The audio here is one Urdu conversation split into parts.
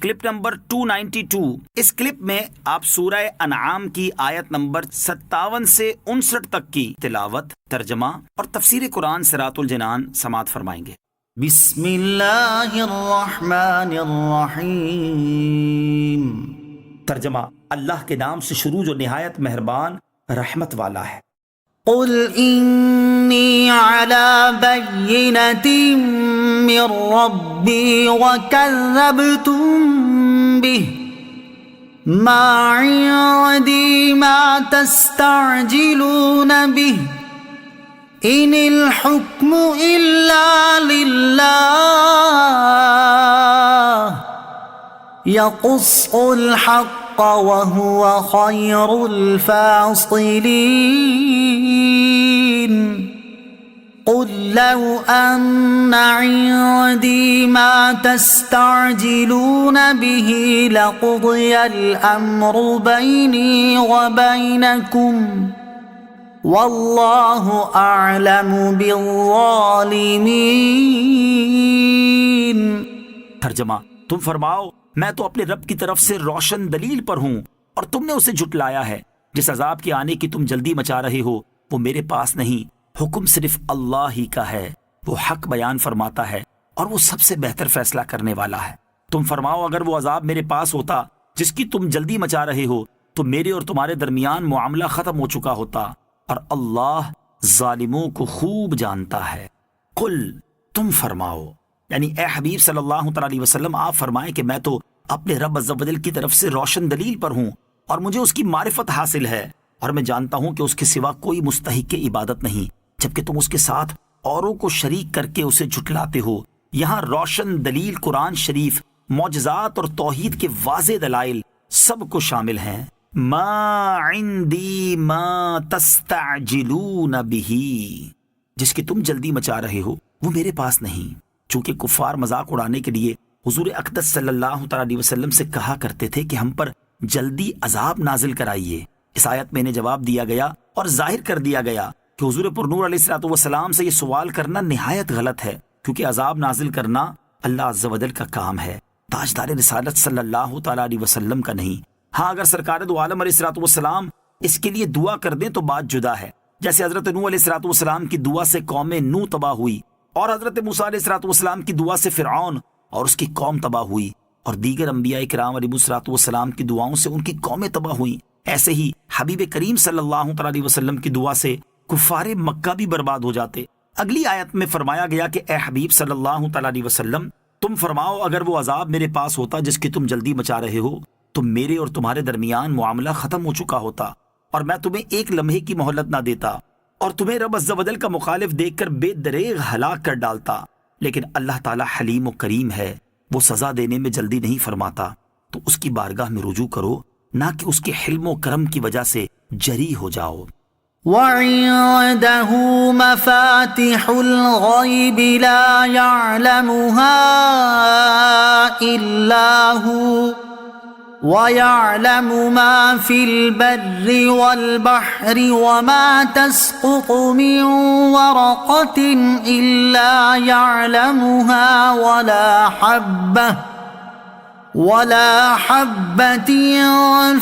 Clip number 292۔ اس کلپ میں آپ سورہ انعام کی آیت نمبر 57 سے 59 تک کی تلاوت، ترجمہ اور تفسیر قرآن صراط الجنان سماعت فرمائیں گے۔ بسم اللہ الرحمن الرحیم۔ ترجمہ: اللہ کے نام سے شروع جو نہایت مہربان رحمت والا ہے۔ قل انی علی بینۃ من ربی وکذبتم بہ ما عندی ما تستعجلون بہ ان الحکم الا للہ یقص الحق وهو خیر الفاصلین۔ قل لو ان عندی ما تستعجلون به لقضی الامر بینی وبینکم واللہ اعلم بالظالمین۔ ترجمہ: تم فرماؤ میں تو اپنے رب کی طرف سے روشن دلیل پر ہوں اور تم نے اسے جھٹلایا ہے۔ جس عذاب کے آنے کی تم جلدی مچا رہے ہو وہ میرے پاس نہیں، حکم صرف اللہ ہی کا ہے۔ وہ حق بیان فرماتا ہے اور وہ سب سے بہتر فیصلہ کرنے والا ہے۔ تم فرماؤ اگر وہ عذاب میرے پاس ہوتا جس کی تم جلدی مچا رہے ہو تو میرے اور تمہارے درمیان معاملہ ختم ہو چکا ہوتا، اور اللہ ظالموں کو خوب جانتا ہے۔ قل، تم فرماؤ، یعنی اے حبیب صلی اللہ تعالی علیہ وسلم آپ فرمائیں کہ میں تو اپنے رب عز و جل کی طرف سے روشن دلیل پر ہوں اور مجھے اس کی معرفت حاصل ہے، اور میں جانتا ہوں کہ اس کے سوا کوئی مستحق عبادت نہیں، جبکہ تم اس کے ساتھ اوروں کو شریک کر کے اسے جھٹلاتے ہو۔ یہاں روشن دلیل قرآن شریف، معجزات اور توحید کے واضح دلائل سب کو شامل ہیں۔ ما عندی ما تستعجلون بہ، جس کی تم جلدی مچا رہے ہو وہ میرے پاس نہیں۔ چونکہ کفار مذاق اڑانے کے لیے حضور اقدس صلی اللہ تعالی علیہ وسلم سے کہا کرتے تھے کہ ہم پر جلدی عذاب نازل کرائیے، اس آیت میں انہیں جواب دیا گیا اور ظاہر کر دیا گیا کہ حضور پرنور علیہ الصلوۃ والسلام سے یہ سوال کرنا نہایت غلط ہے، کیونکہ عذاب نازل کرنا اللہ عز و جل کا کام ہے، تاجدار رسالت صلی اللہ تعالی علیہ وسلم کا نہیں۔ ہاں اگر سرکار دو عالم علیہ الصلوۃ والسلام اس کے لیے دعا کر دیں تو بات جدا ہے، جیسے حضرت نوح علیہ الصلوۃ والسلام کی دعا سے قوم نوح تباہ ہوئی، اور حضرت موسیٰ علیہ الصلوۃ والسلام کی دعا سے فرعون اور اس کی قوم تباہ ہوئی، اور دیگر انبیاء کرام علیہ الصلوۃ والسلام کی دعاؤں سے ان کی قومیں تباہ ہوئیں۔ ایسے ہی حبیب کریم صلی اللہ تعالی علیہ وسلم کی دعا سے کفار مکہ بھی برباد ہو جاتے۔ اگلی آیت میں فرمایا گیا کہ اے حبیب صلی اللہ تعالی علیہ وسلم تم فرماؤ اگر وہ عذاب میرے پاس ہوتا جس کی تم جلدی مچا رہے ہو تو میرے اور تمہارے درمیان معاملہ ختم ہو چکا ہوتا، اور میں تمہیں ایک لمحے کی مہلت نہ دیتا اور تمہیں رب عز و جل کا مخالف دیکھ کر بے دریغ ہلاک کر ڈالتا۔ لیکن اللہ تعالی حلیم و کریم ہے، وہ سزا دینے میں جلدی نہیں فرماتا، تو اس کی بارگاہ میں رجوع کرو، نہ کہ اس کے حلم و کرم کی وجہ سے جری ہو جاؤ۔ وعنده مفاتح الغیب لا يعلمها الا هو وَيَعْلَمُ مَا فِي الْبَرِّ وَالْبَحْرِ وَمَا تَسْقُطُ مِنْ وَرَقَةٍ إِلَّا يَعْلَمُهَا وَلَا حَبَّةٍ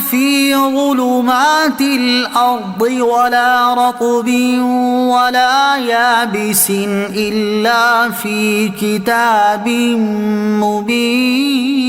فِي ظُلُمَاتِ الْأَرْضِ وَلَا رَطْبٍ وَلَا يَابِسٍ إِلَّا فِي كِتَابٍ مُبِينٍ۔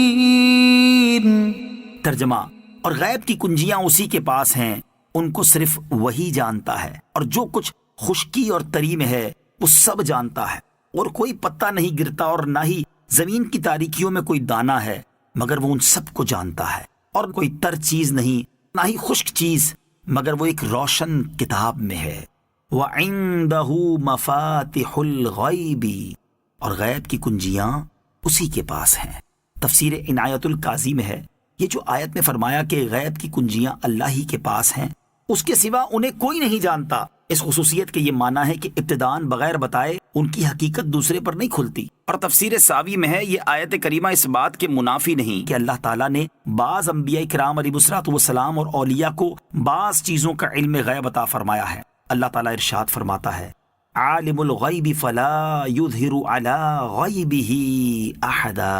ترجمہ: اور غیب کی کنجیاں اسی کے پاس ہیں، ان کو صرف وہی جانتا ہے، اور جو کچھ خشکی اور تری میں ہے وہ سب جانتا ہے، اور کوئی پتا نہیں گرتا اور نہ ہی زمین کی تاریکیوں میں کوئی دانہ ہے مگر وہ ان سب کو جانتا ہے، اور کوئی تر چیز نہیں نہ ہی خشک چیز مگر وہ ایک روشن کتاب میں ہے۔ وَعِندَهُ مَفَاتِحُ الْغَيْبِ، اور غیب کی کنجیاں اسی کے پاس ہیں۔ تفسیر عنایت القاضی میں ہے یہ جو آیت میں فرمایا کہ غیب کی کنجیاں اللہ ہی کے پاس ہیں، اس کے سوا انہیں کوئی نہیں جانتا، اس خصوصیت کے یہ معنی ہے کہ ابتداءً بغیر بتائے ان کی حقیقت دوسرے پر نہیں کھلتی۔ اور تفسیر ساوی میں ہے یہ آیت کریمہ اس بات کے منافی نہیں کہ اللہ تعالیٰ نے بعض انبیاء کرام علیہ الصلوۃ والسلام اور اولیاء کو بعض چیزوں کا علم غیب عطا فرمایا ہے۔ اللہ تعالیٰ ارشاد فرماتا ہے عالم الغیب فلا یظہر علی غیبہ احدا،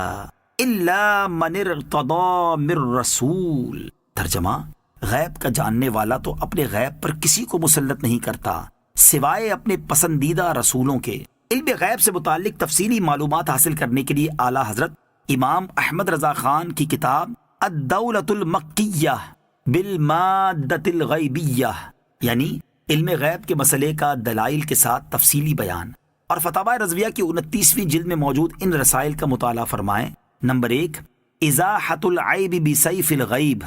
الا من ارتضى من رسول۔ ترجمہ، غیب کا جاننے والا تو اپنے غیب پر کسی کو مسلط نہیں کرتا سوائے اپنے پسندیدہ رسولوں کے۔ علم غیب سے متعلق تفصیلی معلومات حاصل کرنے کے لیے اعلیٰ حضرت امام احمد رضا خان کی کتاب الدولۃ المکیہ بالمادۃ الغیبیہ، یعنی علم غیب کے مسئلے کا دلائل کے ساتھ تفصیلی بیان، اور فتاوی رضویہ کی 29ویں جلد میں موجود ان رسائل کا مطالعہ فرمائیں۔ نمبر 1، ازاحۃ العیب بسیف الغیب،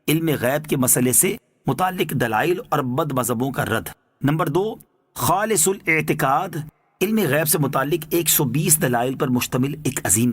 علم غیب کے مسئلے سے متعلق دلائل اور بد مذہبوں کا رد۔ نمبر 2، خالص الاعتقاد، علم غیب سے متعلق 120 دلائل پر مشتمل ایک عظیم